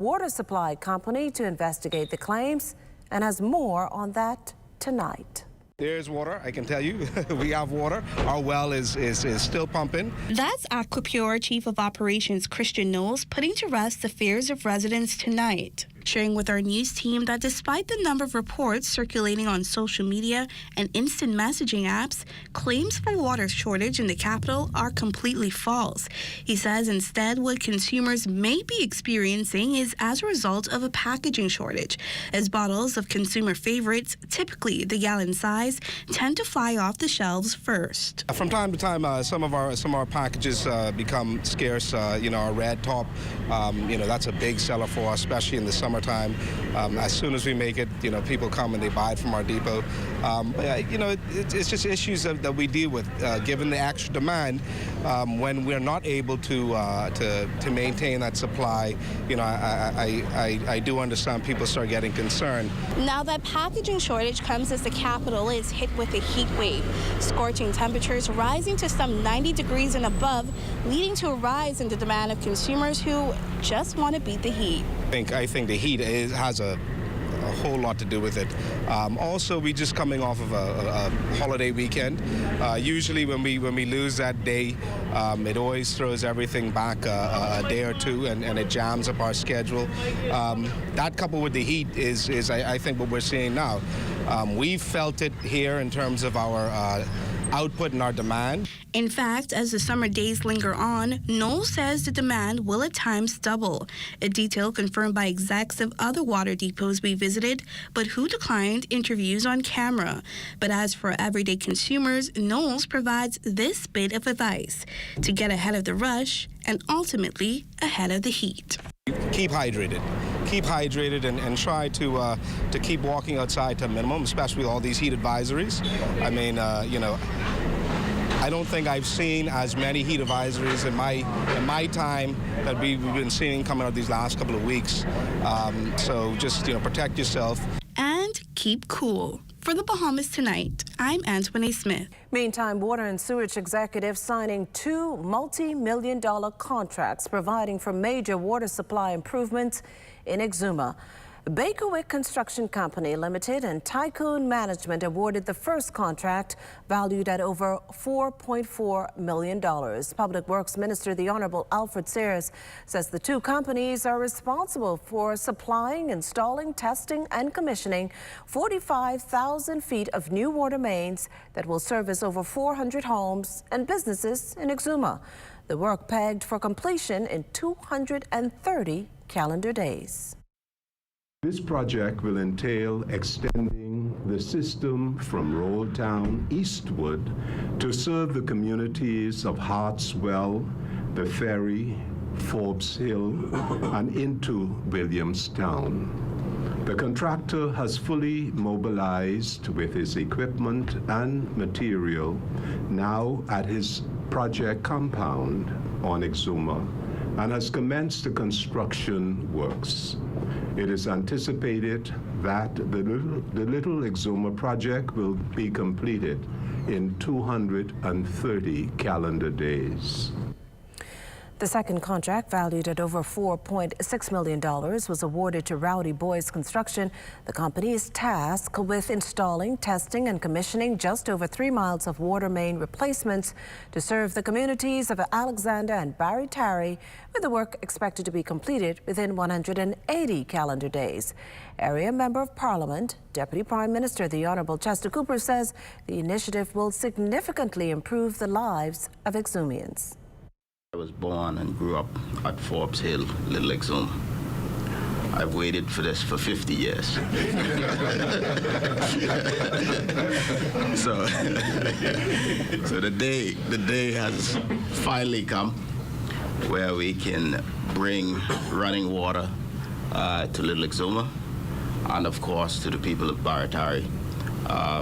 water supply company to investigate the claims and has more on that tonight. There's water, I can tell you. We have water. Our well is still pumping. That's Aquapure Chief of Operations Christian Knowles putting to rest the fears of residents tonight, sharing with our news team that despite the number of reports circulating on social media and instant messaging apps, claims for water shortage in the capital are completely false. He says instead what consumers may be experiencing is as a result of a packaging shortage, as bottles of consumer favorites, typically the gallon size, tend to fly off the shelves first. From time to time, some of our packages become scarce. Our red top, that's a big seller for us, especially in the summertime. As soon as we make it, people come and they buy it from our depot. It's just issues that we deal with, given the extra demand. When we're not able to maintain that supply, I do understand people start getting concerned. Now that packaging shortage comes as the capital is hit with a heat wave, scorching temperatures rising to some 90 degrees and above, leading to a rise in the demand of consumers who just want to beat the heat. I think the heat has a whole lot to do with it. Also, we just coming off of a holiday weekend. Usually when we lose that day, it always throws everything back a day or two, and it jams up our schedule. That coupled with the heat is I think what we're seeing now. We've felt it here in terms of our output and our demand. In fact, as the summer days linger on, Knowles says the demand will at times double, a detail confirmed by execs of other water depots we visited, but who declined interviews on camera. But as for everyday consumers, Knowles provides this bit of advice to get ahead of the rush and ultimately ahead of the heat. Keep hydrated. Keep hydrated and try to keep walking outside to a minimum, especially with all these heat advisories. I mean, I don't think I've seen as many heat advisories in my time that we've been seeing coming out these last couple of weeks. So just protect yourself and keep cool. For the Bahamas Tonight, I'm Antoine Smith. Meantime, water and sewage executives signing 2 multi-million-dollar contracts providing for major water supply improvements in Exuma. Bakerwick Construction Company Limited and Tycoon Management awarded the first contract valued at over $4.4 million. Public Works Minister the Honorable Alfred Sayers says the two companies are responsible for supplying, installing, testing and commissioning 45,000 feet of new water mains that will service over 400 homes and businesses in Exuma. The work pegged for completion in 230 calendar days. This project will entail extending the system from Roll Town eastward to serve the communities of Hartswell, the Ferry, Forbes Hill, and into Williamstown. The contractor has fully mobilized with his equipment and material now at his project compound on Exuma and has commenced the construction works. It is anticipated that the Little Exuma project will be completed in 230 calendar days. The second contract, valued at over $4.6 million, was awarded to Rowdy Boys Construction. The company is tasked with installing, testing and commissioning just over 3 miles of water main replacements to serve the communities of Alexander and Barry Tarry, with the work expected to be completed within 180 calendar days. Area Member of Parliament, Deputy Prime Minister the Honourable Chester Cooper says the initiative will significantly improve the lives of Exumians. I was born and grew up at Forbes Hill, Little Exuma. I've waited for this for 50 years. so the day has finally come where we can bring running water to Little Exuma and of course to the people of Baratari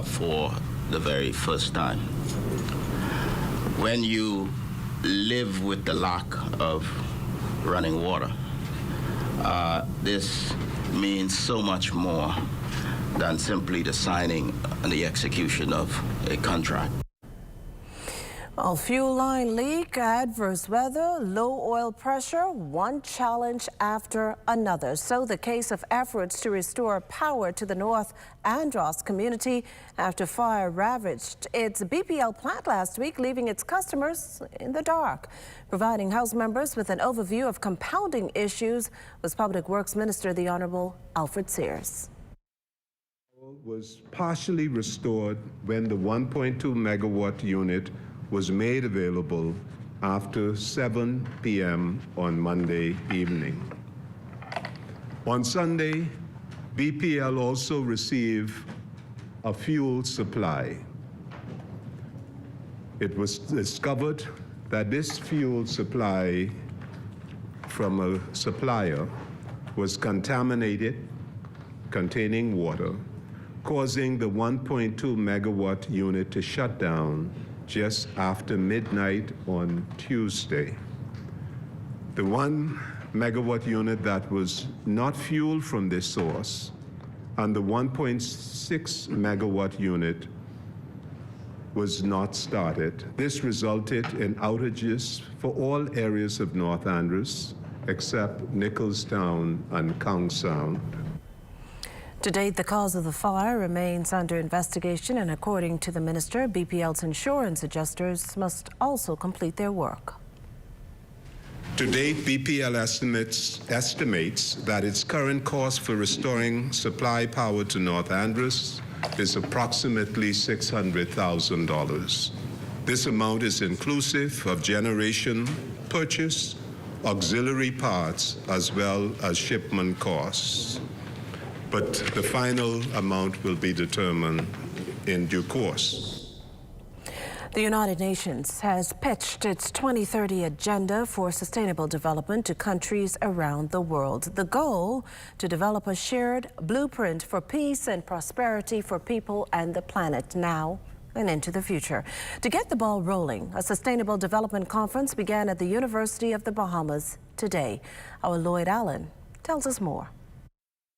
for the very first time. When you live with the lack of running water, this means so much more than simply the signing and the execution of a contract. Well, fuel line leak, adverse weather, low oil pressure, one challenge after another. So the case of efforts to restore power to the North Andros community after fire ravaged its BPL plant last week, leaving its customers in the dark. Providing House members with an overview of compounding issues was Public Works Minister, the Honorable Alfred Sears. Was partially restored when the 1.2 megawatt unit was made available after 7 p.m. on Monday evening. On Sunday, BPL also received a fuel supply. It was discovered that this fuel supply from a supplier was contaminated, containing water, causing the 1.2 megawatt unit to shut down just after midnight on Tuesday. The 1 megawatt unit that was not fueled from this source and the 1.6 megawatt unit was not started. This resulted in outages for all areas of North Andros except Nicholstown and Kong Sound. To date, the cause of the fire remains under investigation, and according to the minister, BPL's insurance adjusters must also complete their work. To date, BPL estimates that its current cost for restoring supply power to North Andros is approximately $600,000. This amount is inclusive of generation, purchase, auxiliary parts, as well as shipment costs. But the final amount will be determined in due course. The United Nations has pitched its 2030 agenda for sustainable development to countries around the world. The goal, to develop a shared blueprint for peace and prosperity for people and the planet now and into the future. To get the ball rolling, a Sustainable Development Conference began at the University of the Bahamas today. Our Lloyd Allen tells us more.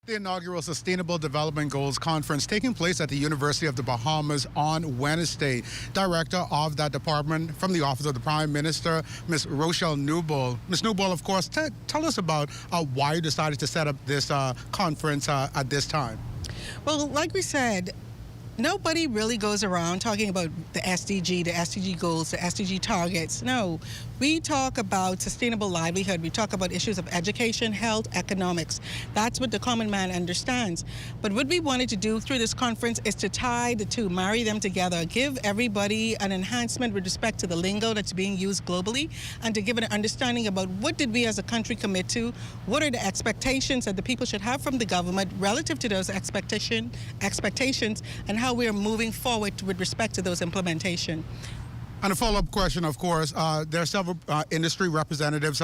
The inaugural Sustainable Development Goals Conference taking place at the University of the Bahamas on Wednesday. Director of that department from the Office of the Prime Minister, Ms. Rochelle Newbold. Ms. Newbold, of course, tell us about why you decided to set up this conference at this time. Well, like we said, nobody really goes around talking about the SDG goals, the SDG targets. No, we talk about sustainable livelihood. We talk about issues of education, health, economics. That's what the common man understands. But what we wanted to do through this conference is to tie the two, marry them together, give everybody an enhancement with respect to the lingo that's being used globally, and to give an understanding about what did we as a country commit to, what are the expectations that the people should have from the government relative to those expectations, and how we are moving forward with respect to those implementation. And a follow-up question, of course, there are several industry representatives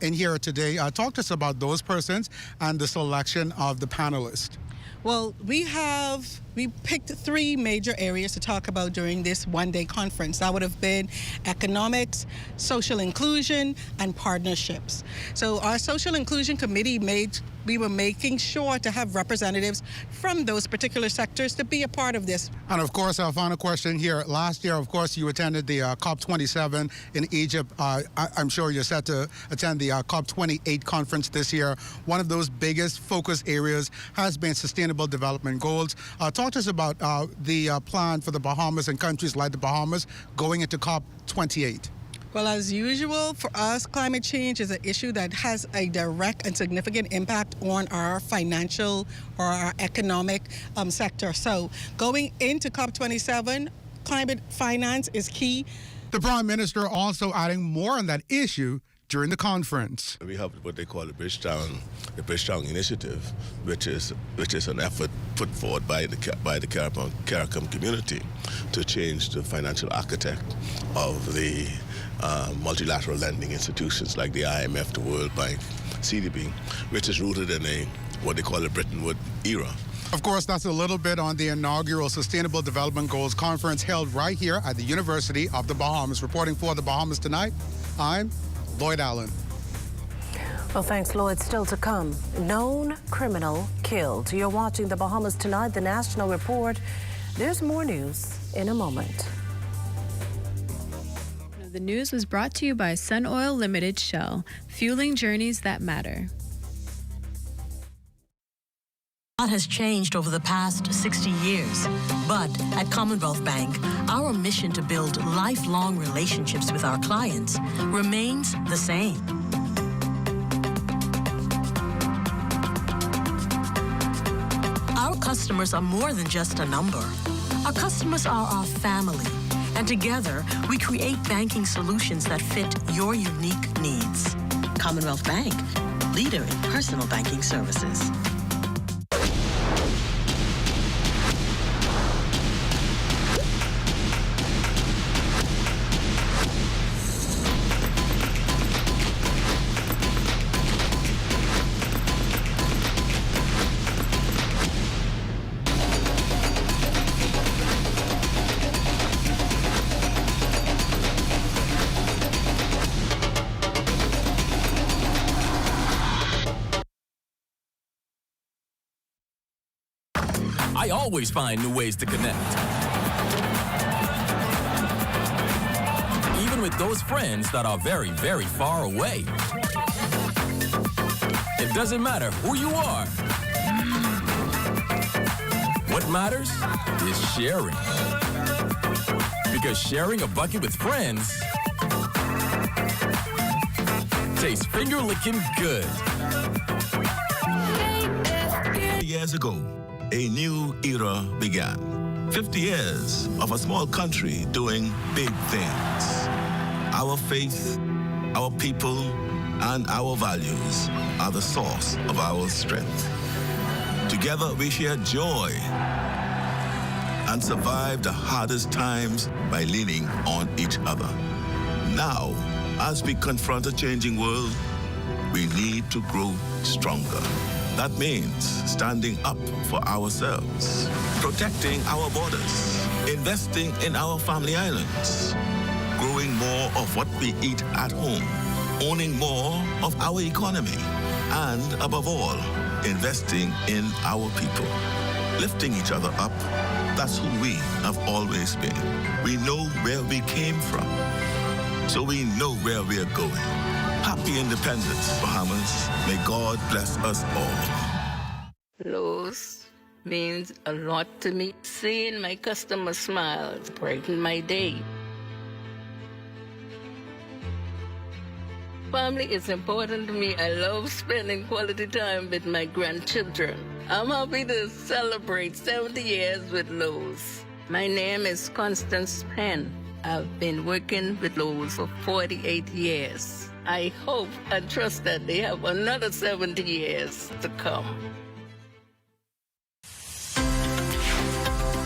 in here today. Talk to us about those persons and the selection of the panelists. Well, we picked three major areas to talk about during this one-day conference. That would have been economics, social inclusion, and partnerships. So our social inclusion committee we were making sure to have representatives from those particular sectors to be a part of this. And of course, our final question here. Last year, of course, you attended the COP27 in Egypt. I'm sure you're set to attend the COP28 conference this year. One of those biggest focus areas has been sustainable development goals. Talk to us about the plan for the Bahamas and countries like the Bahamas going into COP28. Well, as usual, for us, climate change is an issue that has a direct and significant impact on our financial or our economic sector. So going into COP27, climate finance is key. The Prime Minister also adding more on that issue during the conference. We have what they call the Bridgetown Initiative, which is an effort put forward by the CARICOM community to change the financial architect of the multilateral lending institutions like the IMF, the World Bank, CDB, which is rooted in what they call the Bretton Woods era. Of course, that's a little bit on the inaugural Sustainable Development Goals Conference held right here at the University of the Bahamas. Reporting for the Bahamas Tonight, I'm Lloyd Allen. Well, thanks, Lloyd. Still to come, known criminal killed. You're watching the Bahamas Tonight, the National Report. There's more news in a moment. The news was brought to you by Sun Oil Limited Shell, fueling journeys that matter. A lot has changed over the past 60 years, but at Commonwealth Bank, our mission to build lifelong relationships with our clients remains the same. Our customers are more than just a number. Our customers are our family, and together we create banking solutions that fit your unique needs. Commonwealth Bank, leader in personal banking services. I always find new ways to connect. Even with those friends that are very, very far away. It doesn't matter who you are. What matters is sharing. Because sharing a bucket with friends tastes finger-licking good. Years ago, a new era began. 50 years of a small country doing big things. Our faith, our people, and our values are the source of our strength. Together we share joy and survive the hardest times by leaning on each other. Now, as we confront a changing world, we need to grow stronger. That means standing up for ourselves, protecting our borders, investing in our family islands, growing more of what we eat at home, owning more of our economy, and above all, investing in our people. Lifting each other up, that's who we have always been. We know where we came from, so we know where we are going. Happy Independence, Bahamas. May God bless us all. Lowe's means a lot to me. Seeing my customers smile brighten my day. Family is important to me. I love spending quality time with my grandchildren. I'm happy to celebrate 70 years with Lowe's. My name is Constance Penn. I've been working with Lowe's for 48 years. I hope and trust that they have another 70 years to come.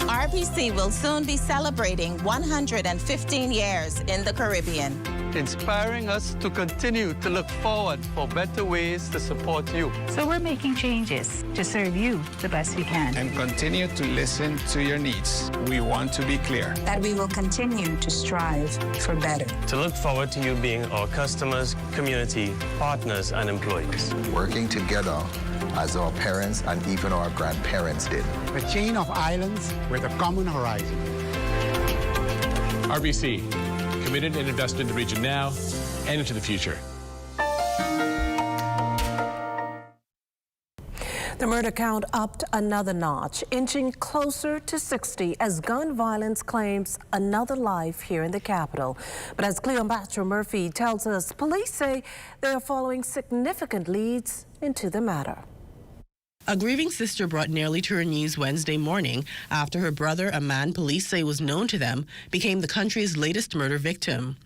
RBC will soon be celebrating 115 years in the Caribbean, inspiring us to continue to look forward for better ways to support you. So we're making changes to serve you the best we can. And continue to listen to your needs. We want to be clear that we will continue to strive for better. To look forward to you being our customers, community, partners, and employees. Working together as our parents and even our grandparents did. A chain of islands with a common horizon. RBC, committed and invested in the region now and into the future. The murder count upped another notch, inching closer to 60 as gun violence claims another life here in the capital. But as Cleopatra Murphy tells us, police say they are following significant leads into the matter. A grieving sister brought nearly to her knees Wednesday morning after her brother, a man police say was known to them, became the country's latest murder victim.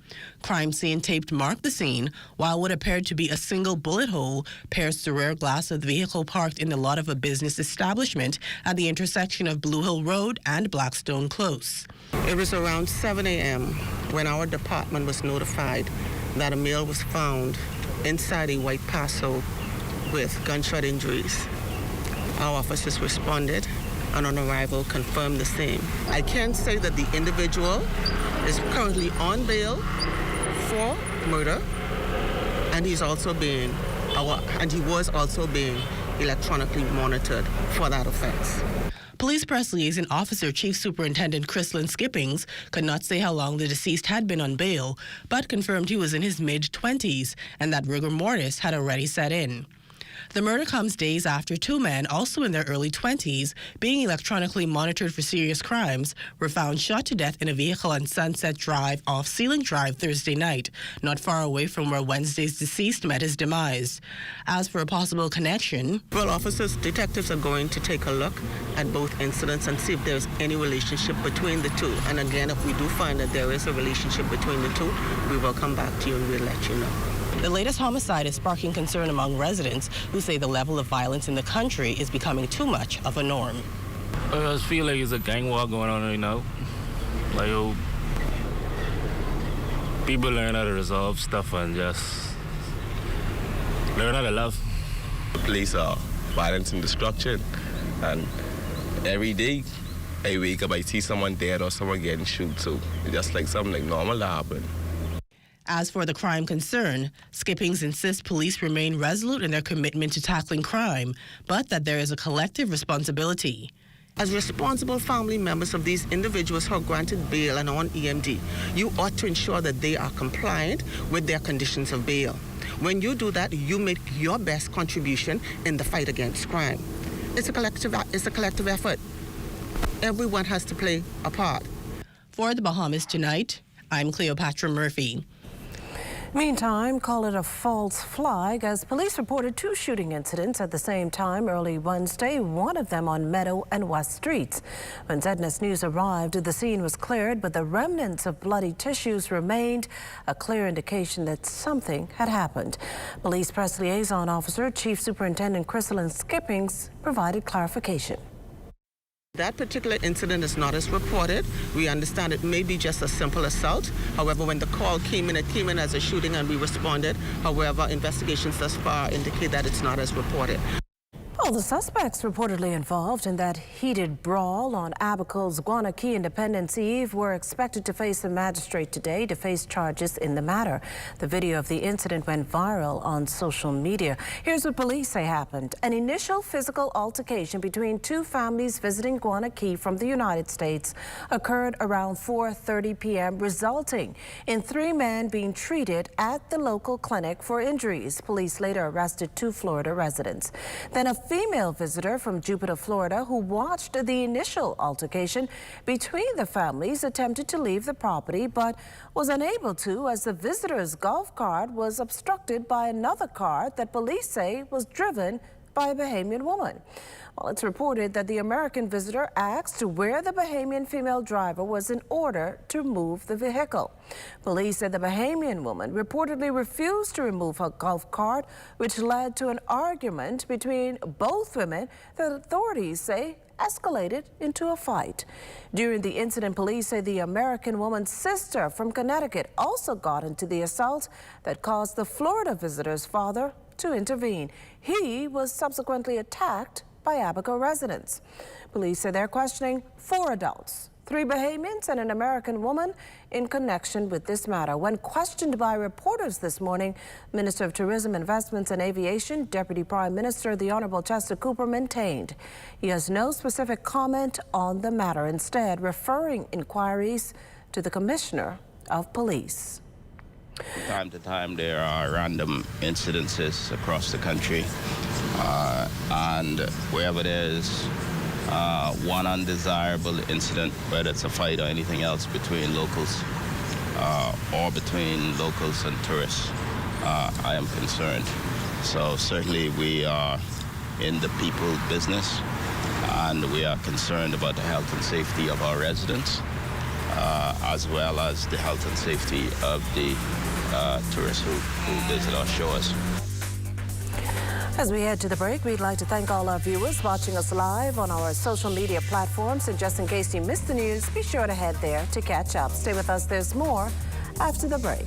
Crime scene tape marked the scene, while what appeared to be a single bullet hole pierced the rear glass of the vehicle parked in the lot of a business establishment at the intersection of Blue Hill Road and Blackstone Close. It was around 7 a.m. when our department was notified that a male was found inside a white Paso with gunshot injuries. Our officers responded and on arrival confirmed the same. I can say that the individual is currently on bail for murder, and he was also being electronically monitored for that offense. Police press liaison officer Chief Superintendent Chrislyn Skippings could not say how long the deceased had been on bail, but confirmed he was in his mid-20s and that rigor mortis had already set in. The murder comes days after two men, also in their early 20s, being electronically monitored for serious crimes, were found shot to death in a vehicle on Sunset Drive off Ceiling Drive Thursday night, not far away from where Wednesday's deceased met his demise. As for a possible connection, well, detectives are going to take a look at both incidents and see if there's any relationship between the two. And again, if we do find that there is a relationship between the two, we will come back to you and we'll let you know. The latest homicide is sparking concern among residents who say the level of violence in the country is becoming too much of a norm. I just feel like it's a gang war going on right now. Like, people learn how to resolve stuff and just learn how to love. The police are violence and destruction, and every day I wake up, I see someone dead or someone getting shot, so it's just like something like normal to happen. As for the crime concern, Skippings insists police remain resolute in their commitment to tackling crime, but that there is a collective responsibility. As responsible family members of these individuals who are granted bail and on EMD, you ought to ensure that they are compliant with their conditions of bail. When you do that, you make your best contribution in the fight against crime. It's a collective effort. Everyone has to play a part. For the Bahamas Tonight, I'm Cleopatra Murphy. Meantime, call it a false flag as police reported two shooting incidents at the same time early Wednesday, one of them on Meadow and West Streets. When ZNS News arrived, the scene was cleared, but the remnants of bloody tissues remained, a clear indication that something had happened. Police press liaison officer Chief Superintendent Chrislyn Skippings provided clarification. That particular incident is not as reported. We understand it may be just a simple assault. However, when the call came in, it came in as a shooting and we responded. However, investigations thus far indicate that it's not as reported. Well, the suspects reportedly involved in that heated brawl on Abaco's Guanakee Independence Eve were expected to face a magistrate today to face charges in the matter. The video of the incident went viral on social media. Here's what police say happened. An initial physical altercation between two families visiting Guanakee from the United States occurred around 4:30 p.m., resulting in three men being treated at the local clinic for injuries. Police later arrested two Florida residents. Then a female visitor from Jupiter, Florida, who watched the initial altercation between the families attempted to leave the property but was unable to as the visitor's golf cart was obstructed by another car that police say was driven by a Bahamian woman. Well, it's reported that the American visitor asked where the Bahamian female driver was in order to move the vehicle. Police said the Bahamian woman reportedly refused to remove her golf cart, which led to an argument between both women that authorities say escalated into a fight. During the incident, police say the American woman's sister from Connecticut also got into the assault that caused the Florida visitor's father to intervene. He was subsequently attacked by Abaco residents. Police say they're questioning 4 adults, 3 Bahamians and an American woman in connection with this matter. When questioned by reporters this morning, Minister of Tourism, Investments and Aviation, Deputy Prime Minister, the Honorable Chester Cooper, maintained he has no specific comment on the matter, instead referring inquiries to the Commissioner of Police. From time to time, there are random incidences across the country, and wherever there's one undesirable incident, whether it's a fight or anything else between locals or between locals and tourists, I am concerned. So certainly we are in the people business, and we are concerned about the health and safety of our residents, as well as the health and safety of the tourists who visit our shores. As we head to the break, we'd like to thank all our viewers watching us live on our social media platforms. And just in case you missed the news, be sure to head there to catch up. Stay with us. There's more after the break.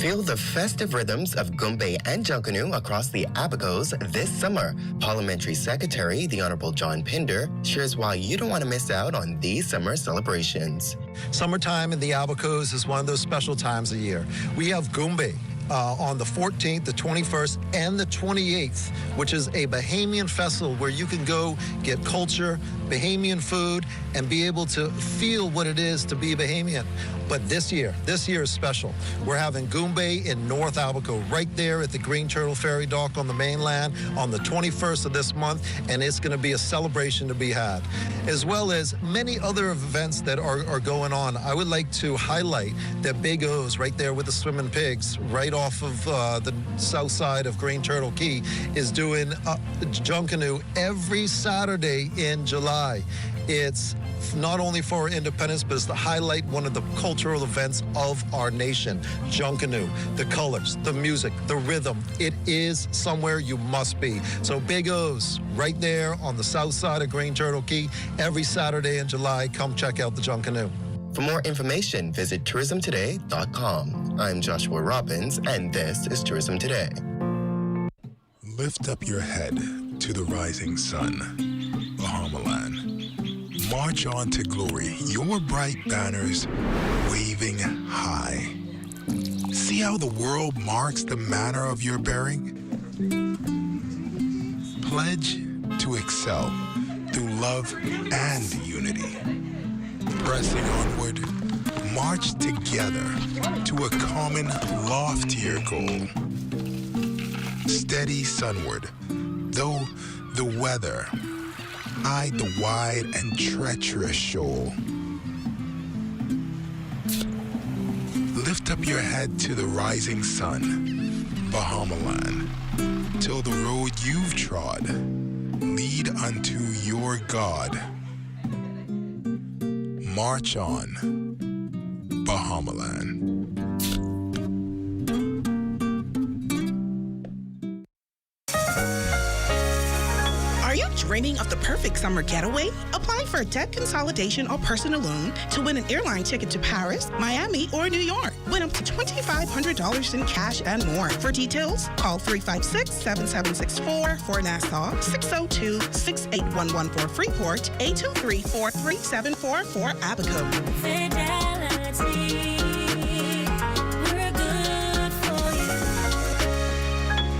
Feel the festive rhythms of Gumbe and Junkanoo across the Abacos this summer. Parliamentary Secretary, the Honorable John Pinder, shares why you don't want to miss out on these summer celebrations. Summertime in the Abacos is one of those special times of year. We have Gumbe on the 14th, the 21st, and the 28th, which is a Bahamian festival where you can go get culture, Bahamian food, and be able to feel what it is to be Bahamian. But this year is special. We're having Gumbe in North Abaco, right there at the Green Turtle Ferry Dock on the mainland on the 21st of this month, and it's going to be a celebration to be had, as well as many other events that are going on. I would like to highlight that Big O's right there with the swimming pigs, right off of the south side of Green Turtle Key, is doing Junkanoo every Saturday in July. It's not only for independence, but it's to highlight one of the cultural events of our nation. Junkanoo, the colors, the music, the rhythm. It is somewhere you must be. So Big O's right there on the south side of Green Turtle Key every Saturday in July. Come check out the Junkanoo. For more information, visit tourismtoday.com. I'm Joshua Robbins, and this is Tourism Today. Lift up your head to the rising sun, Bahama land. March on to glory, your bright banners waving high. See how the world marks the manner of your bearing? Pledge to excel through love and unity. Pressing onward, march together to a common, loftier goal. Steady sunward, though the weather eyed the wide and treacherous shoal. Lift up your head to the rising sun, Bahama land, till the road you've trod lead unto your God. March on, Bahama land. Dreaming of the perfect summer getaway? Apply for a debt consolidation or personal loan to win an airline ticket to Paris, Miami, or New York. Win up to $2,500 in cash and more. For details, call 356-7764 for Nassau, 602-6811 for Freeport, 823-4374 for Abaco. Fidelity, we're good for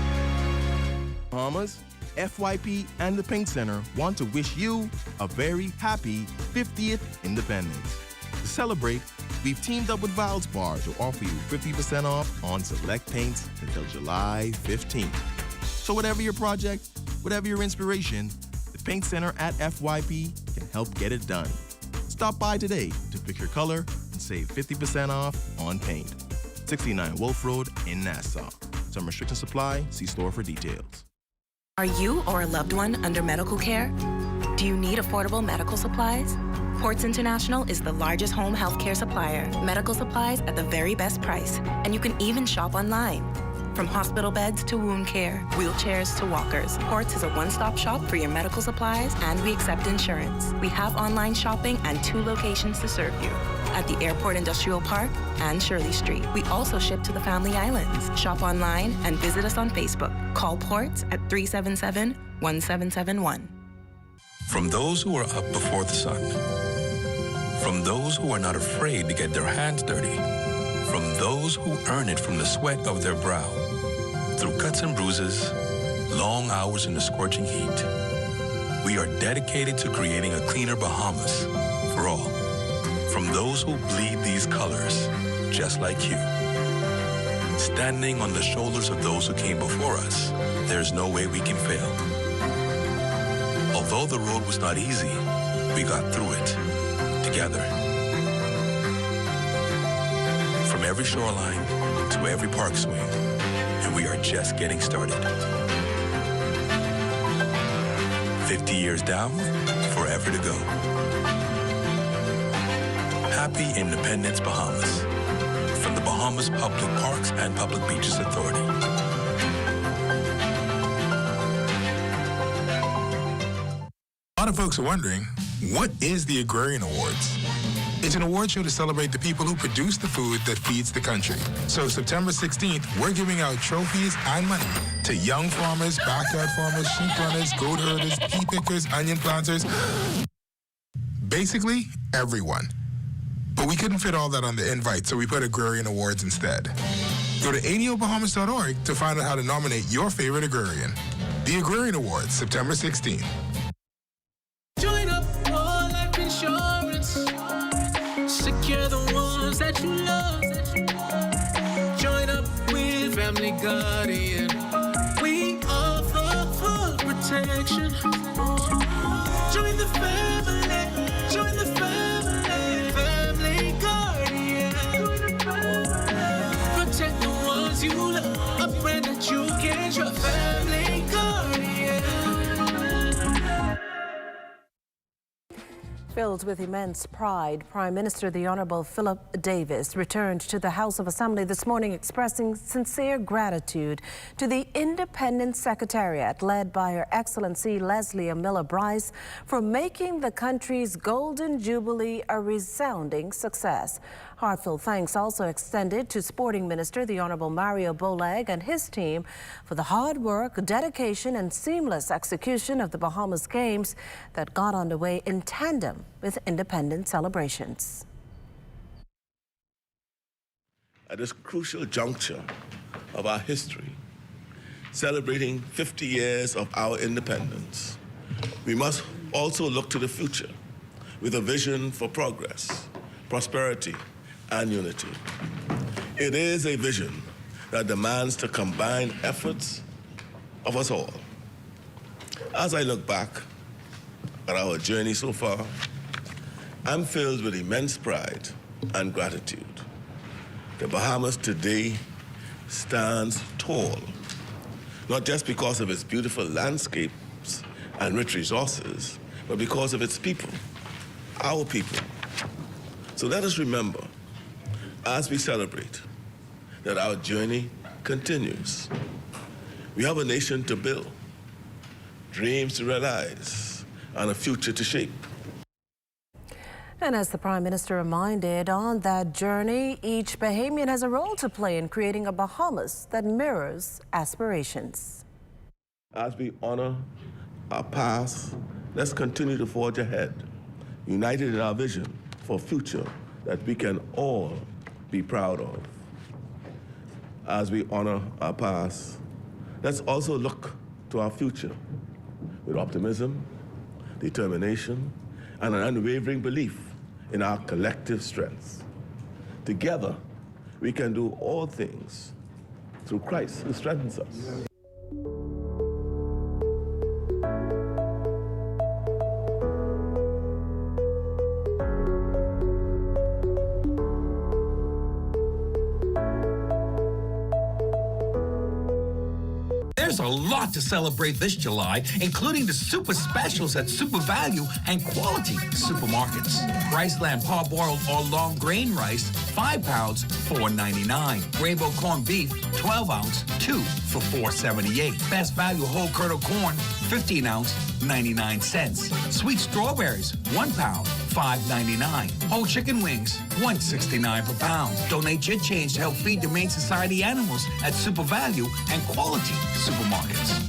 you. Bahamas, FYP, and the Pink Center want to wish you a very happy 50th Independence. To celebrate, we've teamed up with Val's Bar to offer you 50% off on select paints until July 15th. So whatever your project, whatever your inspiration, the Paint Center at FYP can help get it done. Stop by today to pick your color and save 50% off on paint. 69 Wolf Road in Nassau. Some restrictions supply. See store for details. Are you or a loved one under medical care? Do you need affordable medical supplies? Ports International is the largest home healthcare supplier. Medical supplies at the very best price. And you can even shop online. From hospital beds to wound care, wheelchairs to walkers, Ports is a one-stop shop for your medical supplies, and we accept insurance. We have online shopping and 2 locations to serve you. At the Airport Industrial Park and Shirley Street. We also ship to the Family Islands. Shop online and visit us on Facebook. Call Ports at 377-1771. From those who are up before the sun. From those who are not afraid to get their hands dirty. From those who earn it from the sweat of their brow. Through cuts and bruises, long hours in the scorching heat. We are dedicated to creating a cleaner Bahamas for all. From those who bleed these colors, just like you. Standing on the shoulders of those who came before us, there's no way we can fail. Although the road was not easy, we got through it together. From every shoreline to every park swing, and we are just getting started. 50 years down, forever to go. Happy Independence, Bahamas. From the Bahamas Public Parks and Public Beaches Authority. A lot of folks are wondering, what is the Agrarian Awards? It's an award show to celebrate the people who produce the food that feeds the country. So September 16th, we're giving out trophies and money to young farmers, backyard farmers, sheep runners, goat herders, pea pickers, onion planters. Basically, everyone. But we couldn't fit all that on the invite, so we put agrarian awards instead. Go to ADOBahamas.org to find out how to nominate your favorite agrarian. The Agrarian Awards, September 16th. Join up for life insurance. Secure the ones that you love. Join up with Family Guardian. We offer full protection. Join the family. Join the family. Family Guardian. Protect the ones you love. A friend that you can trust. Family Guardian. Filled with immense pride, Prime Minister the Honourable Philip Davis returned to the House of Assembly this morning expressing sincere gratitude to the Independent Secretariat led by Her Excellency Leslie Miller-Bryce for making the country's Golden Jubilee a resounding success. Heartfelt thanks also extended to Sporting Minister the Honourable Mario Bolag and his team for the hard work, dedication and seamless execution of the Bahamas Games that got underway in tandem with independence celebrations. At this crucial juncture of our history, celebrating 50 years of our independence, we must also look to the future with a vision for progress, prosperity, and unity. It is a vision that demands the combined efforts of us all. As I look back at our journey so far, I'm filled with immense pride and gratitude. The Bahamas today stands tall, not just because of its beautiful landscapes and rich resources, but because of its people, our people. So let us remember, as we celebrate, that our journey continues. We have a nation to build, dreams to realize, and a future to shape. And as the Prime Minister reminded, on that journey, each Bahamian has a role to play in creating a Bahamas that mirrors aspirations. As we honor our past, let's continue to forge ahead, united in our vision for a future that we can all be proud of. As we honor our past, let's also look to our future with optimism, determination, and an unwavering belief in our collective strengths. Together, we can do all things through Christ who strengthens us. There's a lot to celebrate this July, including the super specials at Super Value and Quality Supermarkets. Riceland parboiled or long grain rice, 5 pounds, $4.99. Rainbow corned beef, 12 ounce, 2 for $4.78. Best value whole curdle corn, 15 ounce, 99 cents. Sweet strawberries, 1 pound, $5.99. Whole chicken wings, $1.69 per pound. Donate your change to help feed the Humane Society animals at Super Value and Quality Supermarkets.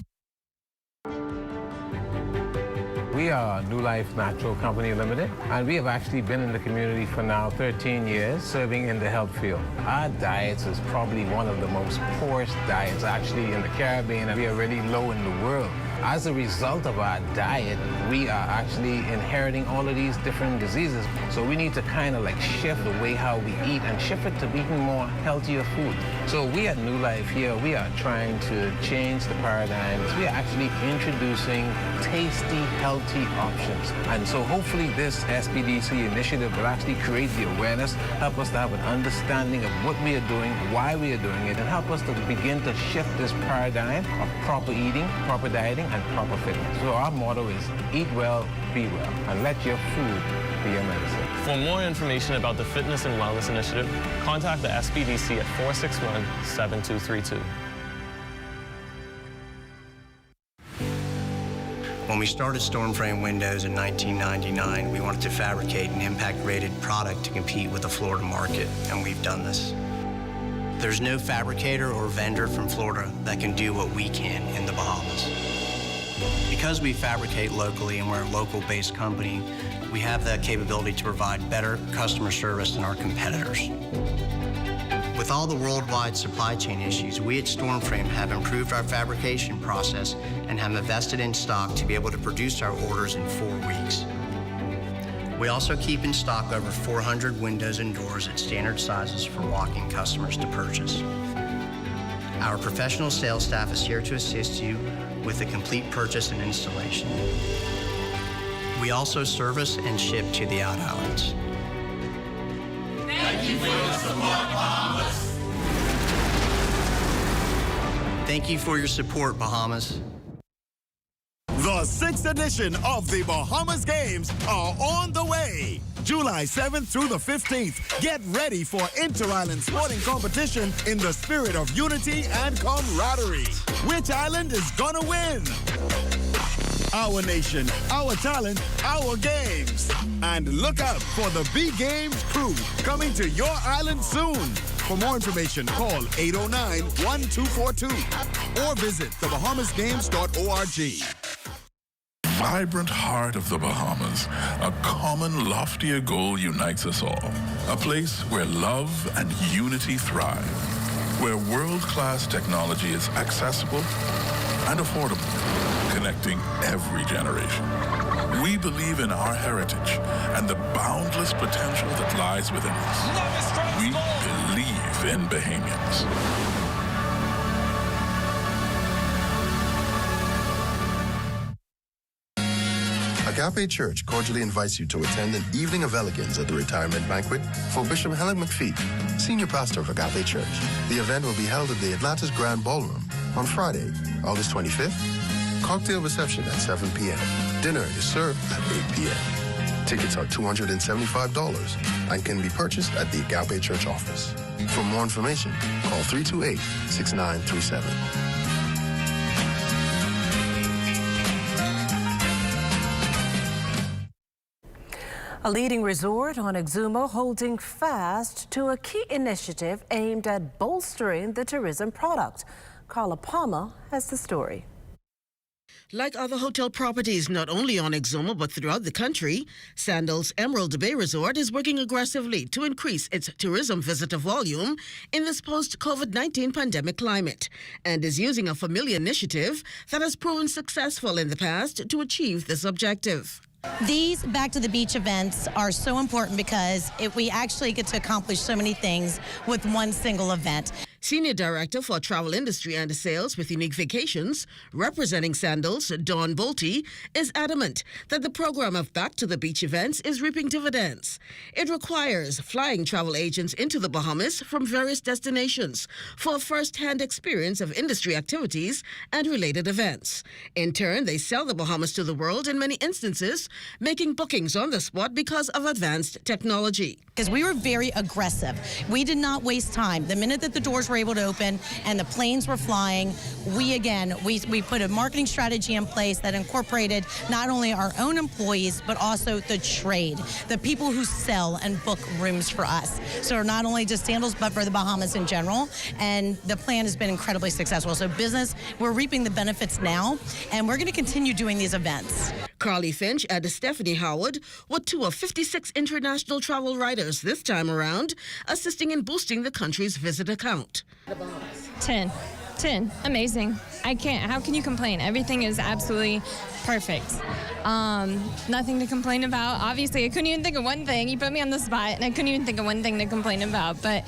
We are New Life Natural Company Limited, and we have actually been in the community for now 13 years, serving in the health field. Our diets is probably one of the most poorest diets actually in the Caribbean, and we are really low in the world. As a result of our diet, we are actually inheriting all of these different diseases. So we need to kind of like shift the way how we eat and shift it to eating more healthier food. So we at New Life here, we are trying to change the paradigms. We are actually introducing tasty, healthy options. And so hopefully this SPDC initiative will actually create the awareness, help us to have an understanding of what we are doing, why we are doing it, and help us to begin to shift this paradigm of proper eating, proper dieting, and proper fitness. So our motto is eat well, be well, and let your food be your medicine. For more information about the Fitness and Wellness Initiative, contact the SPDC at 461-7232. When we started Storm Frame Windows in 1999, we wanted to fabricate an impact-rated product to compete with the Florida market, and we've done this. There's no fabricator or vendor from Florida that can do what we can in the Bahamas. Because we fabricate locally and we're a local-based company, we have the capability to provide better customer service than our competitors. With all the worldwide supply chain issues, we at Stormframe have improved our fabrication process and have invested in stock to be able to produce our orders in 4 weeks. We also keep in stock over 400 windows and doors at standard sizes for walk-in customers to purchase. Our professional sales staff is here to assist you with the complete purchase and installation. We also service and ship to the out islands. Thank you for your support, Bahamas. Thank you for your support, Bahamas. The 6th edition of the Bahamas Games are on the way. July 7th through the 15th. Get ready for inter-island sporting competition in the spirit of unity and camaraderie. Which island is gonna win? Our nation, our talent, our games. And look out for the B Games crew coming to your island soon. For more information, call 809-1242 or visit thebahamasgames.org. Vibrant heart of the Bahamas, a common loftier goal unites us all. A place where love and unity thrive, where world-class technology is accessible and affordable, connecting every generation. We believe in our heritage and the boundless potential that lies within us. We believe in Bahamians. Agape Church cordially invites you to attend an evening of elegance at the retirement banquet for Bishop Helen McPhee, Senior Pastor of Agape Church. The event will be held at the Atlantis Grand Ballroom on Friday, August 25th. Cocktail reception at 7 p.m. Dinner is served at 8 p.m. Tickets are $275 and can be purchased at the Agape Church office. For more information, call 328-6937. A leading resort on Exuma holding fast to a key initiative aimed at bolstering the tourism product. Carla Palmer has the story. Like other hotel properties, not only on Exuma but throughout the country, Sandals Emerald Bay Resort is working aggressively to increase its tourism visitor volume in this post-COVID-19 pandemic climate and is using a familiar initiative that has proven successful in the past to achieve this objective. These Back to the Beach events are so important because we actually get to accomplish so many things with one single event. Senior Director for Travel Industry and Sales with Unique Vacations, representing Sandals, Dawn Bolte, is adamant that the program of Back to the Beach events is reaping dividends. It requires flying travel agents into the Bahamas from various destinations for a first-hand experience of industry activities and related events. In turn, they sell the Bahamas to the world in many instances, making bookings on the spot because of advanced technology. Because we were very aggressive. We did not waste time. The minute that the doors were able to open and the planes were flying, we put a marketing strategy in place that incorporated not only our own employees, but also the trade, the people who sell and book rooms for us. So not only just Sandals, but for the Bahamas in general. And the plan has been incredibly successful. So business, we're reaping the benefits now, and we're going to continue doing these events. Carly Finch and Stephanie Howard were two of 56 international travel writers this time around, assisting in boosting the country's visitor count. 10. Amazing. How can you complain? Everything is absolutely perfect. Nothing to complain about. Obviously, I couldn't even think of one thing. You put me on the spot, and I couldn't even think of one thing to complain about. But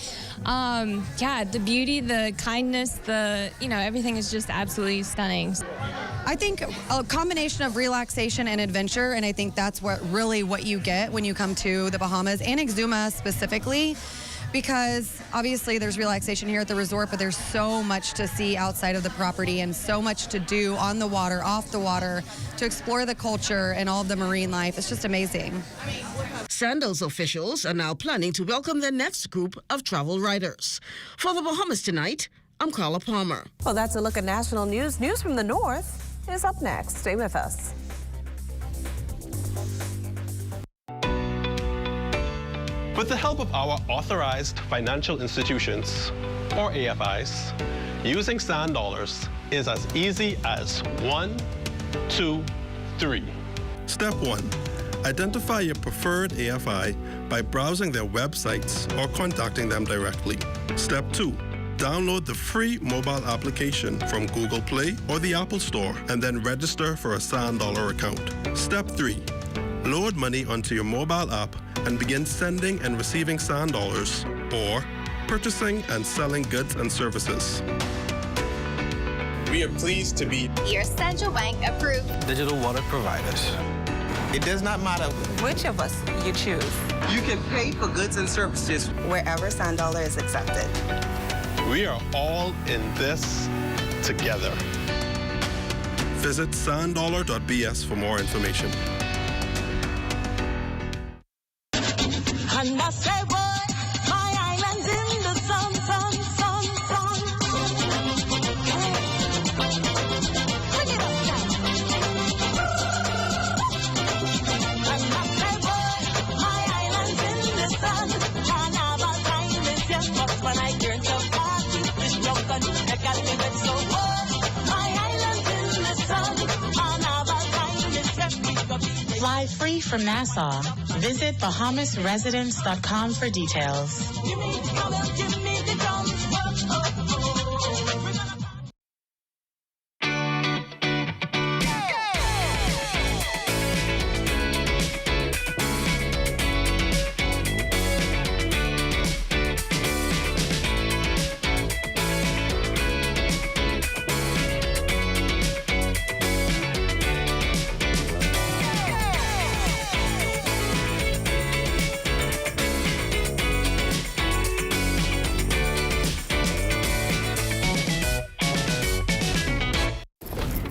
yeah, the beauty, the kindness, everything is just absolutely stunning. I think a combination of relaxation and adventure, and I think that's what you get when you come to the Bahamas and Exuma specifically, because obviously there's relaxation here at the resort, but there's so much to see outside of the property and so much to do on the water, off the water, to explore the culture and all of the marine life. It's just amazing. Sandals officials are now planning to welcome their next group of travel writers. For the Bahamas Tonight, I'm Carla Palmer. Well, that's a look at national news. News from the north is up next. Stay with us. With the help of our authorized financial institutions, or AFIs, using sand dollars is as easy as 1, 2, 3. Step 1. Identify your preferred AFI by browsing their websites or contacting them directly. Step 2. Download the free mobile application from Google Play or the Apple Store and then register for a sand dollar account. Step 3. Load money onto your mobile app and begin sending and receiving sand dollars or purchasing and selling goods and services. We are pleased to be your central bank approved digital wallet providers. It does not matter which of us you choose. You can pay for goods and services wherever sand dollar is accepted. We are all in this together. Visit sanddollar.bs for more information. And I say, boy, my island's in the sun, sun, sun, sun. Bring it up, Jack. And I say, boy, my island's in the sun. And I've a time is just but when I turn to party, this drunken, they got me with so boy, my island's in the sun. And I've a time is just because Fly free from Nassau. Visit BahamasResidence.com for details.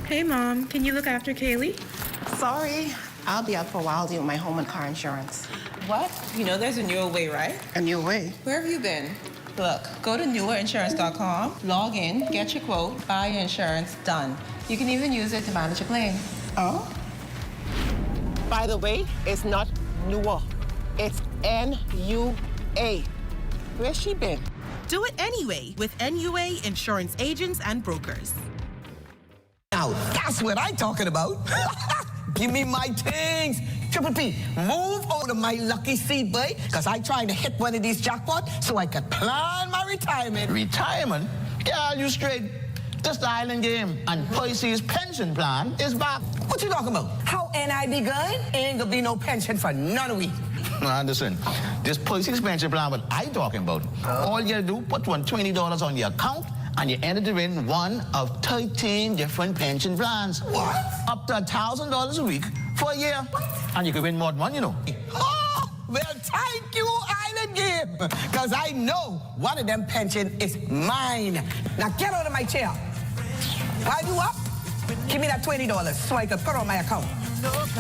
Hey, Mom, can you look after Kaylee? Sorry, I'll be out for a while dealing with my home and car insurance. What? You know there's a newer way, right? A new way? Where have you been? Look, go to newerinsurance.com, log in, get your quote, buy your insurance, done. You can even use it to manage a claim. Oh? By the way, it's not newer. It's N-U-A. Where's she been? Do it anyway with NUA Insurance Agents and Brokers. Now, that's what I'm talking about. Give me my things. Triple P, move out of my lucky seat, boy, because I'm trying to hit one of these jackpots so I can plan my retirement. Retirement? Yeah, you straight. This the island game, and Percy's pension plan is back. What you talking about? How NI be good? Ain't gonna be no pension for none of we. Now, listen, this Percy's pension plan, what I talking about. All you do, put $20 on your account, and you enter to win one of 13 different pension plans. What? Up to $1,000 a week for a year. What? And you can win more than one, you know. Oh, well, thank you, Island Game, because I know one of them pension is mine. Now get out of my chair. While you up, give me that $20 so I can put on my account.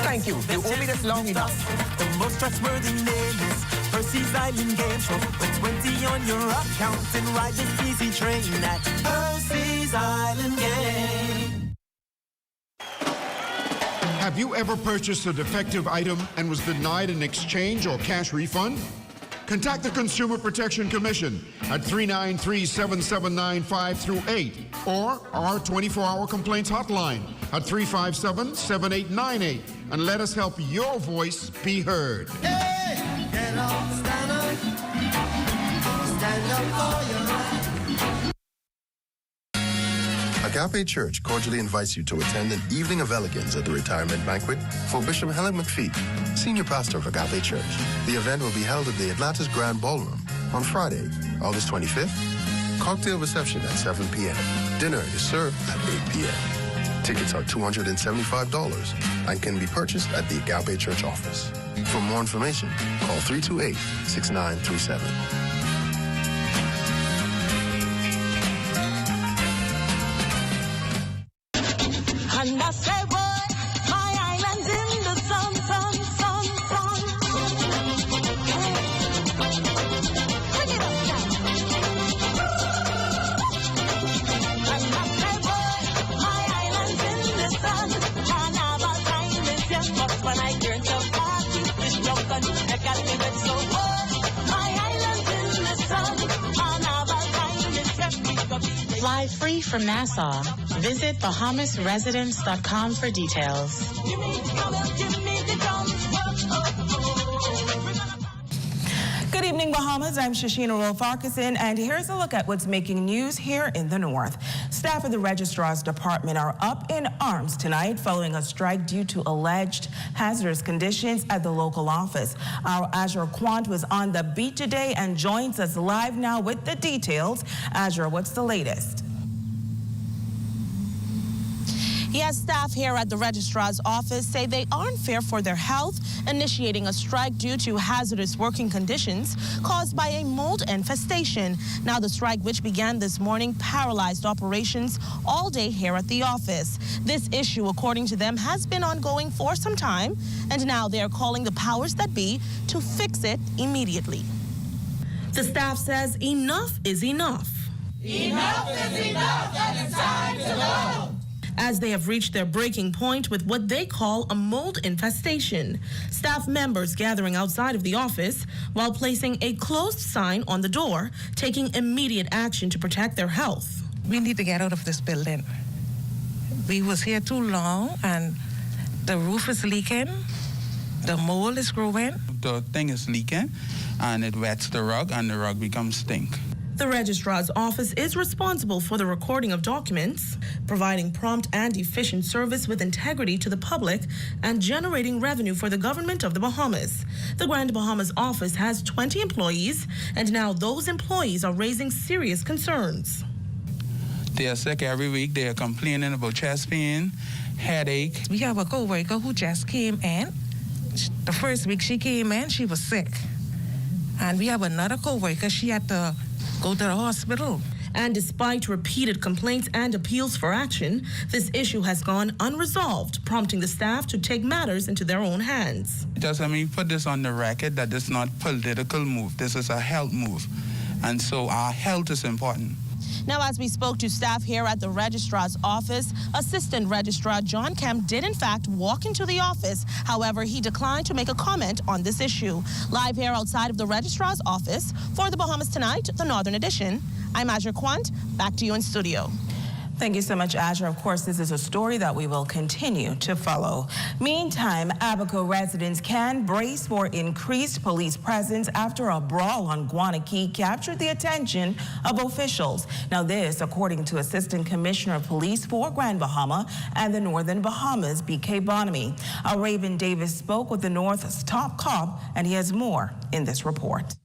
Thank you. You owe me this long enough. The most trustworthy name is Percy's Island Game. So put 20 on your account and ride this easy train at Percy's Island Game. Have you ever purchased a defective item and was denied an exchange or cash refund? Contact the Consumer Protection Commission at 393-7795-8 or our 24-hour complaints hotline at 357-7898 and let us help your voice be heard. Hey, get up, stand up. Stand up for your right. Agape Church cordially invites you to attend an evening of elegance at the retirement banquet for Bishop Helen McPhee, senior pastor of Agape Church. The event will be held at the Atlantis Grand Ballroom on Friday, August 25th. Cocktail reception at 7 p.m. Dinner is served at 8 p.m. Tickets are $275 and can be purchased at the Agape Church office. For more information, call 328-6937. And I say, boy, my island's in the sun, sun, sun, sun. Bring it up, Jack. And I say, boy, my island's in the sun. And I've a time is just but when I turn to party, this drunken, they got me with so boy, Fly free from Nassau. Visit BahamasResidents.com for details. Good evening, Bahamas. I'm Shashina Rowe-Farquharson, and here's a look at what's making news here in the North. Staff of the Registrar's Department are up in arms tonight following a strike due to alleged hazardous conditions at the local office. Our Azure Quant was on the beat today and joins us live now with the details. Azure, what's the latest? Yes, staff here at the Registrar's office say they aren't fair for their health, initiating a strike due to hazardous working conditions caused by a mold infestation. Now, the strike, which began this morning, paralyzed operations all day here at the office. This issue, according to them, has been ongoing for some time, and now they are calling the powers that be to fix it immediately. The staff says enough is enough. Enough is enough, and it's time to go. As they have reached their breaking point with what they call a mold infestation. Staff members gathering outside of the office while placing a closed sign on the door, taking immediate action to protect their health. We need to get out of this building. We was here too long, and the roof is leaking, the mold is growing. The thing is leaking, and it wets the rug, and the rug becomes stink. The Registrar's office is responsible for the recording of documents, providing prompt and efficient service with integrity to the public, and generating revenue for the government of the Bahamas. The Grand Bahamas office has 20 employees, and now those employees are raising serious concerns. They are sick every week. They are complaining about chest pain, headache. We have a co-worker who just came in. The first week she came in, she was sick. And we have another co-worker, she had to go to the hospital. And despite repeated complaints and appeals for action, this issue has gone unresolved, prompting the staff to take matters into their own hands. Just let me put this on the record that this is not a political move. This is a health move. And so our health is important. Now, as we spoke to staff here at the Registrar's office, Assistant Registrar John Kemp did in fact walk into the office. However, he declined to make a comment on this issue. Live here outside of the Registrar's office for the Bahamas Tonight, the Northern Edition, I'm Azure Quant. Back to you in studio. Thank you so much, Azure. Of course, this is a story that we will continue to follow. Meantime, Abaco residents can brace for increased police presence after a brawl on Guana Key captured the attention of officials. Now this, according to Assistant Commissioner of Police for Grand Bahama and the Northern Bahamas, B.K. Bonamy. Raven Davis spoke with the North's top cop, and he has more in this report.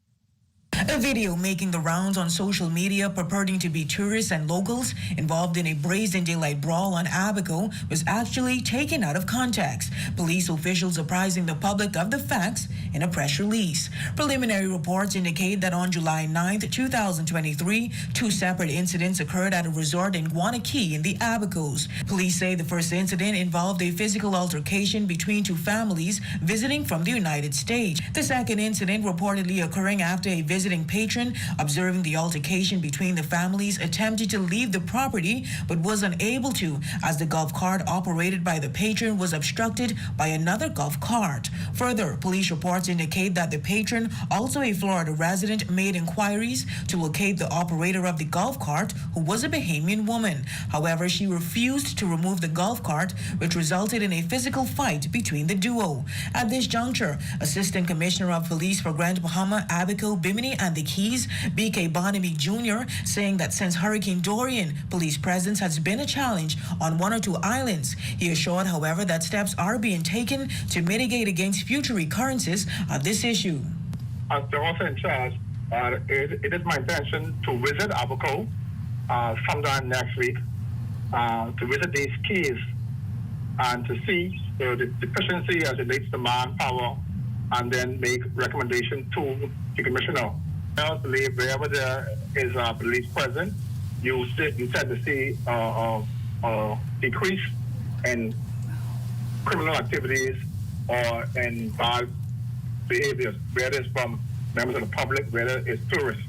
A video making the rounds on social media purporting to be tourists and locals involved in a brazen daylight brawl on Abaco was actually taken out of context. Police officials apprising the public of the facts in a press release. Preliminary reports indicate that on July 9th, 2023, two separate incidents occurred at a resort in Guana Key in the Abacos. Police say the first incident involved a physical altercation between two families visiting from the United States. The second incident reportedly occurring after a visiting patron observing the altercation between the families attempted to leave the property but was unable to as the golf cart operated by the patron was obstructed by another golf cart. Further, police reports indicate that the patron, also a Florida resident, made inquiries to locate the operator of the golf cart, who was a Bahamian woman. However, she refused to remove the golf cart, which resulted in a physical fight between the duo. At this juncture, Assistant Commissioner of Police for Grand Bahama, Abaco, Bimini, and the Keys, B.K. Bonamy Jr., saying that since Hurricane Dorian, police presence has been a challenge on one or two islands. He assured, however, that steps are being taken to mitigate against future recurrences of this issue. As the officer in charge, it is my intention to visit Abaco sometime next week, to visit these keys and to see the deficiency as it relates to manpower, and then make recommendation to the commissioner. I believe wherever there is a police present, you tend to see a decrease in criminal activities or in bad behaviors, whether it's from members of the public, whether it's tourists.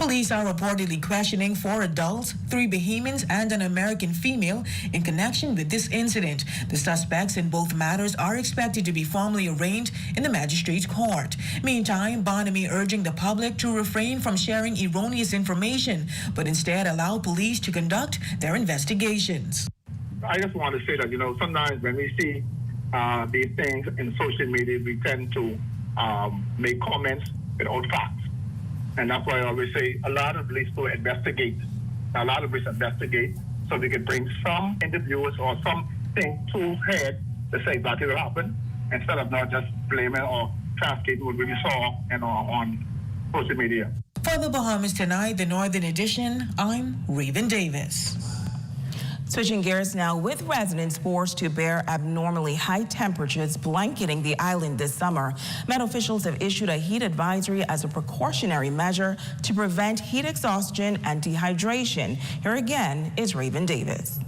Police are reportedly questioning 4 adults, 3 Bahamians, and an American female in connection with this incident. The suspects in both matters are expected to be formally arraigned in the magistrate's court. Meantime, Bonamy urging the public to refrain from sharing erroneous information, but instead allow police to conduct their investigations. I just want to say that, sometimes when we see these things in social media, we tend to make comments without facts. And that's why I always say a lot of police will investigate. A lot of police investigate so they can bring some individuals or something to head to say that it happened, instead of not just blaming or cascading what we saw on social media. For the Bahamas Tonight, the Northern Edition, I'm Raven Davis. Switching gears now, with residents forced to bear abnormally high temperatures blanketing the island this summer, Met officials have issued a heat advisory as a precautionary measure to prevent heat exhaustion and dehydration. Here again is Raven Davis.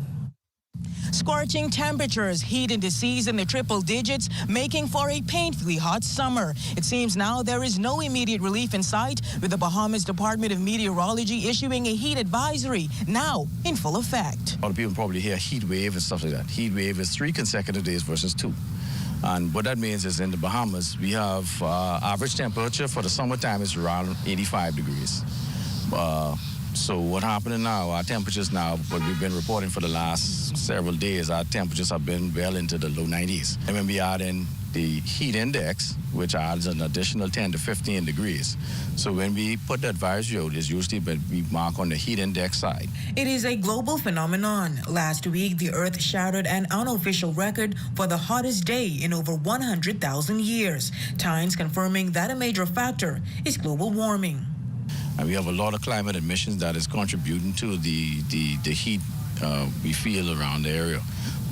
Scorching temperatures, heat indices in the triple digits, making for a painfully hot summer. It seems now there is no immediate relief in sight, with the Bahamas Department of Meteorology issuing a heat advisory now in full effect. A lot of people probably hear heat wave and stuff like that. Heat wave is 3 consecutive days versus 2. And what that means is in the Bahamas, we have average temperature for the summertime is around 85 degrees. So what happening now, our temperatures now, what we've been reporting for the last several days, our temperatures have been well into the low 90s. And when we add in the heat index, which adds an additional 10 to 15 degrees. So when we put the advisory out, it's usually we mark on the heat index side. It is a global phenomenon. Last week, the Earth shattered an unofficial record for the hottest day in over 100,000 years. Times confirming that a major factor is global warming. And we have a lot of climate emissions that is contributing to the heat we feel around the area.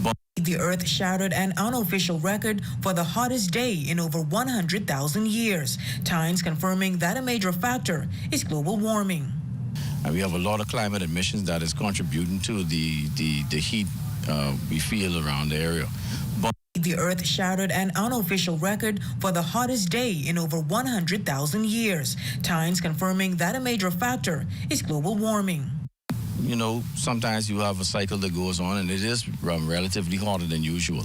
But the Earth shattered an unofficial record for the hottest day in over 100,000 years. Times confirming that a major factor is global warming. And we have a lot of climate emissions that is contributing to the heat we feel around the area. But the Earth shattered an unofficial record for the hottest day in over 100,000 years. Times confirming that a major factor is global warming. Sometimes you have a cycle that goes on, and it is relatively hotter than usual.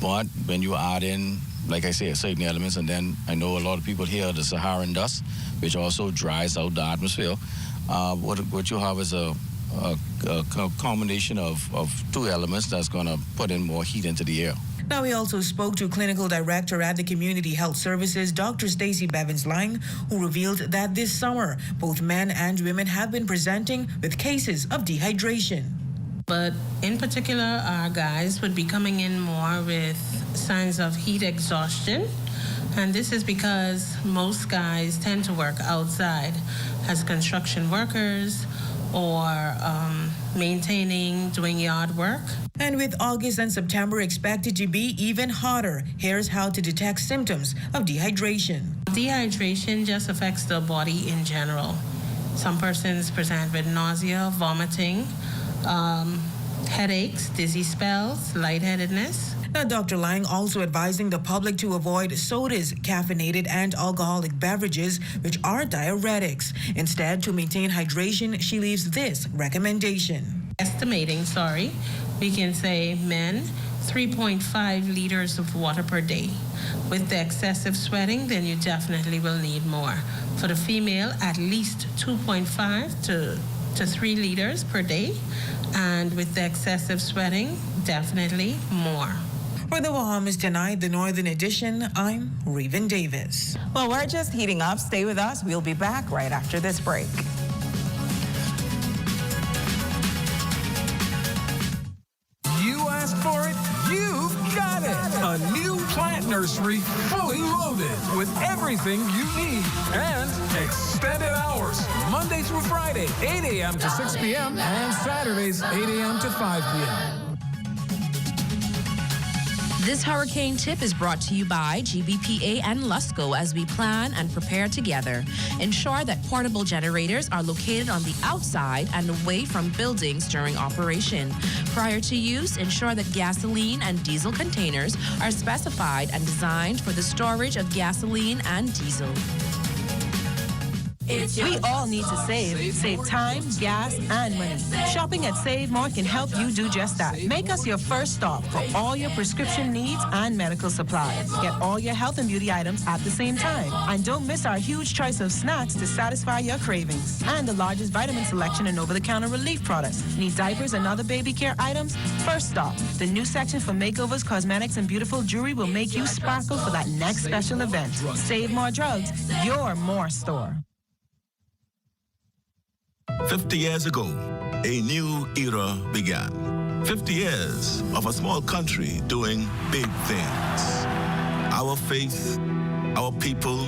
But when you add in, like I say, certain elements, and then I know a lot of people hear the Saharan dust, which also dries out the atmosphere. What you have is a combination of 2 elements that's going to put in more heat into the air. Now, we also spoke to Clinical Director at the Community Health Services, Dr. Stacey Bevins-Lang, who revealed that this summer, both men and women have been presenting with cases of dehydration. But in particular, our guys would be coming in more with signs of heat exhaustion. And this is because most guys tend to work outside as construction workers or doing yard work. And with August and September expected to be even hotter, here's how to detect symptoms of dehydration. Dehydration just affects the body in general. Some persons present with nausea, vomiting, headaches, dizzy spells, lightheadedness. Now, Dr. Lang also advising the public to avoid sodas, caffeinated and alcoholic beverages, which are diuretics. Instead, to maintain hydration, she leaves this recommendation. We can say men, 3.5 liters of water per day. With the excessive sweating, then you definitely will need more. For the female, at least 2.5 to 3 liters per day. And with the excessive sweating, definitely more. For the Bahamas Tonight, the Northern Edition, I'm Raven Davis. Well, we're just heating up. Stay with us. We'll be back right after this break. You asked for it, you've got it. A new plant nursery, fully loaded with everything you need and extended hours. Monday through Friday, 8 a.m. to 6 p.m. and Saturdays, 8 a.m. to 5 p.m. This hurricane tip is brought to you by GBPA and Lusco as we plan and prepare together. Ensure that portable generators are located on the outside and away from buildings during operation. Prior to use, ensure that gasoline and diesel containers are specified and designed for the storage of gasoline and diesel. We all need to save time, gas, and money. Shopping at Save More can help you do just that. Make us your first stop for all your prescription needs and medical supplies. Get all your health and beauty items at the same time. And don't miss our huge choice of snacks to satisfy your cravings. And the largest vitamin selection and over-the-counter relief products. Need diapers and other baby care items? First stop, the new section for makeovers, cosmetics, and beautiful jewelry will make you sparkle for that next special event. Save More Drugs, your more store. 50 years ago, a new era began. 50 years of a small country doing big things. Our faith, our people,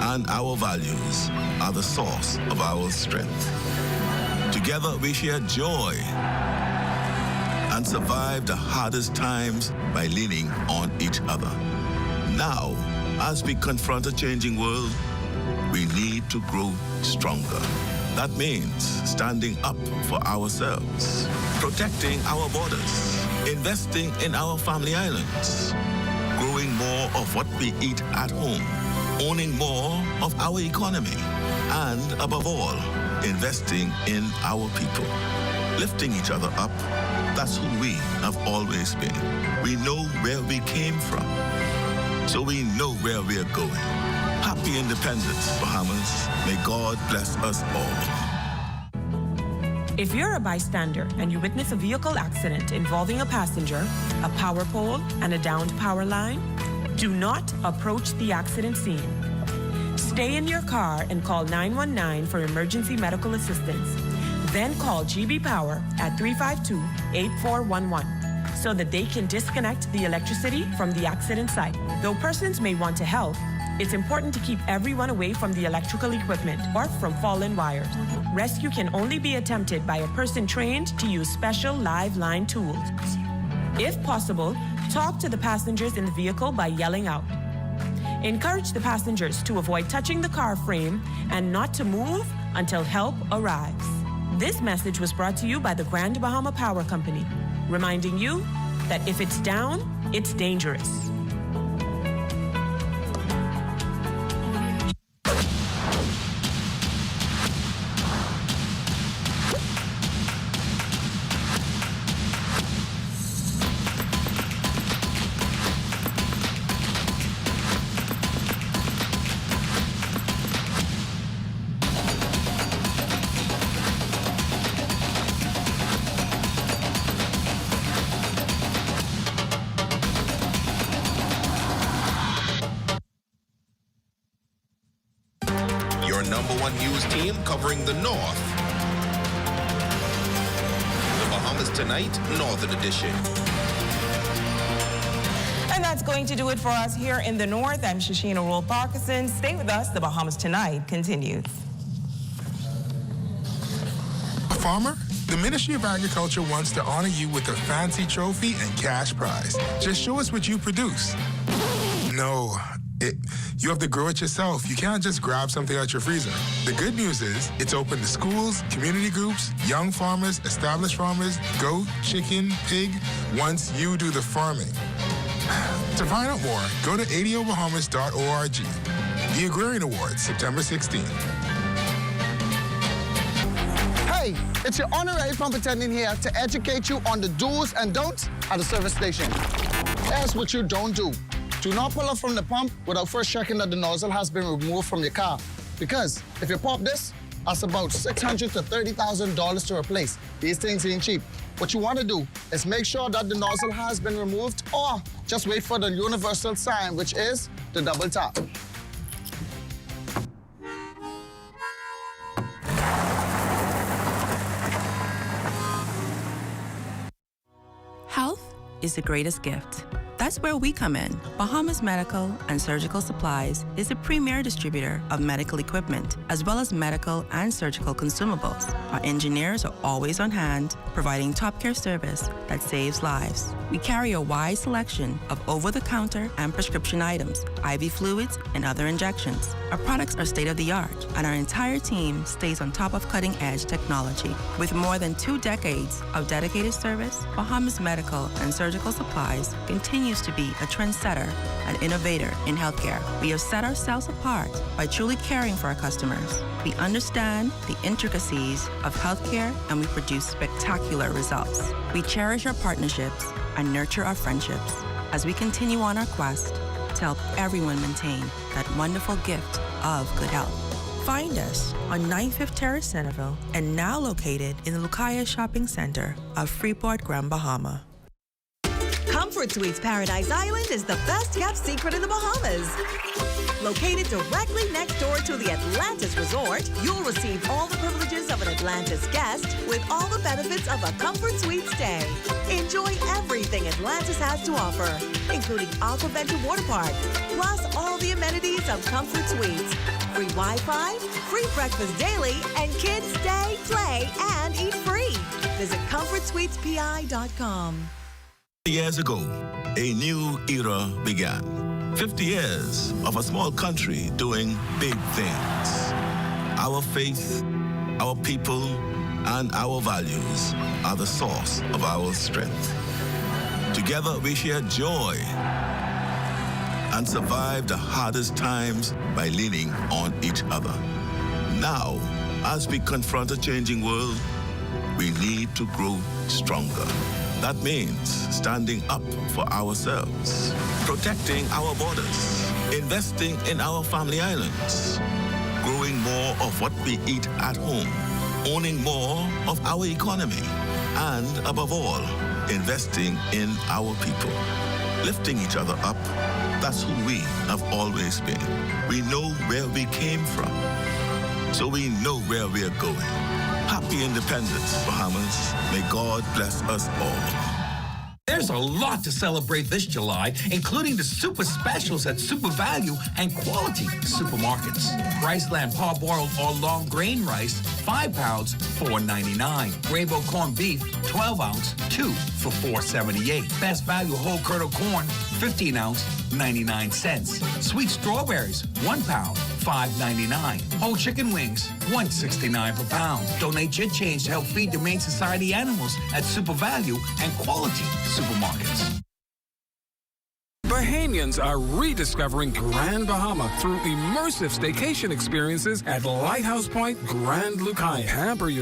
and our values are the source of our strength. Together we share joy and survive the hardest times by leaning on each other. Now, as we confront a changing world, we need to grow stronger. That means standing up for ourselves, protecting our borders, investing in our family islands, growing more of what we eat at home, owning more of our economy, and above all, investing in our people. Lifting each other up, that's who we have always been. We know where we came from, so we know where we are going. Happy Independence, Bahamas. May God bless us all. If you're a bystander and you witness a vehicle accident involving a passenger, a power pole, and a downed power line, do not approach the accident scene. Stay in your car and call 919 for emergency medical assistance. Then call GB Power at 352-8411 so that they can disconnect the electricity from the accident site. Though persons may want to help, it's important to keep everyone away from the electrical equipment or from fallen wires. Rescue can only be attempted by a person trained to use special live line tools. If possible, talk to the passengers in the vehicle by yelling out. Encourage the passengers to avoid touching the car frame and not to move until help arrives. This message was brought to you by the Grand Bahama Power Company, reminding you that if it's down, it's dangerous. #1 news team covering the North. The Bahamas Tonight, Northern Edition. And that's going to do it for us here in the North. I'm Shashina Roll Parkinson. Stay with us. The Bahamas Tonight continues. A farmer? The Ministry of Agriculture wants to honor you with a fancy trophy and cash prize. Just show us what you produce. No. You have to grow it yourself. You can't just grab something out your freezer. The good news is it's open to schools, community groups, young farmers, established farmers, goat, chicken, pig, once you do the farming. To find out more, go to adiobahamas.org. The Agrarian Awards, September 16th. Hey, it's your honorary pump attendant here to educate you on the do's and don'ts at the service station. Here's what you don't do. Do not pull up from the pump without first checking that the nozzle has been removed from your car. Because if you pop this, that's about $600,000 to $30,000 to replace. These things ain't cheap. What you want to do is make sure that the nozzle has been removed, or just wait for the universal sign, which is the double tap. Health is the greatest gift. That's where we come in. Bahamas Medical and Surgical Supplies is a premier distributor of medical equipment, as well as medical and surgical consumables. Our engineers are always on hand, providing top care service that saves lives. We carry a wide selection of over-the-counter and prescription items, IV fluids, and other injections. Our products are state-of-the-art, and our entire team stays on top of cutting-edge technology. With more than 2 decades of dedicated service, Bahamas Medical and Surgical Supplies continue continues to be a trendsetter and innovator in healthcare. We have set ourselves apart by truly caring for our customers. We understand the intricacies of healthcare and we produce spectacular results. We cherish our partnerships and nurture our friendships as we continue on our quest to help everyone maintain that wonderful gift of good health. Find us on 95th Terrace, Centerville, and now located in the Lucaya Shopping Center of Freeport, Grand Bahama. Comfort Suites Paradise Island is the best-kept secret in the Bahamas. Located directly next door to the Atlantis Resort, you'll receive all the privileges of an Atlantis guest with all the benefits of a Comfort Suite stay. Enjoy everything Atlantis has to offer, including Aquaventure Water Park, plus all the amenities of Comfort Suites. Free Wi-Fi, free breakfast daily, and kids stay, play, and eat free. Visit ComfortSuitesPI.com. 50 years ago, a new era began. 50 years of a small country doing big things. Our faith, our people, and our values are the source of our strength. Together we share joy and survive the hardest times by leaning on each other. Now, as we confront a changing world, we need to grow stronger. That means standing up for ourselves, protecting our borders, investing in our family islands, growing more of what we eat at home, owning more of our economy, and above all, investing in our people. Lifting each other up, that's who we have always been. We know where we came from, so we know where we're going. Happy Independence, Bahamas. May God bless us all. There's a lot to celebrate this July, including the super specials at Super Value and Quality Supermarkets. Riceland parboiled or long grain rice, 5 pounds, $4.99. Rainbow corned beef, 12 ounce, 2 for $4.78. Best value whole kernel corn, 15 ounce, 99 cents. Sweet strawberries, 1 pound, $5.99. Whole chicken wings, $1.69 per pound. Donate your change to help feed the Humane Society animals at Super Value and Quality Supermarkets. Bahamians are rediscovering Grand Bahama through immersive staycation experiences at Lighthouse Point Grand Lucaya. Pamper your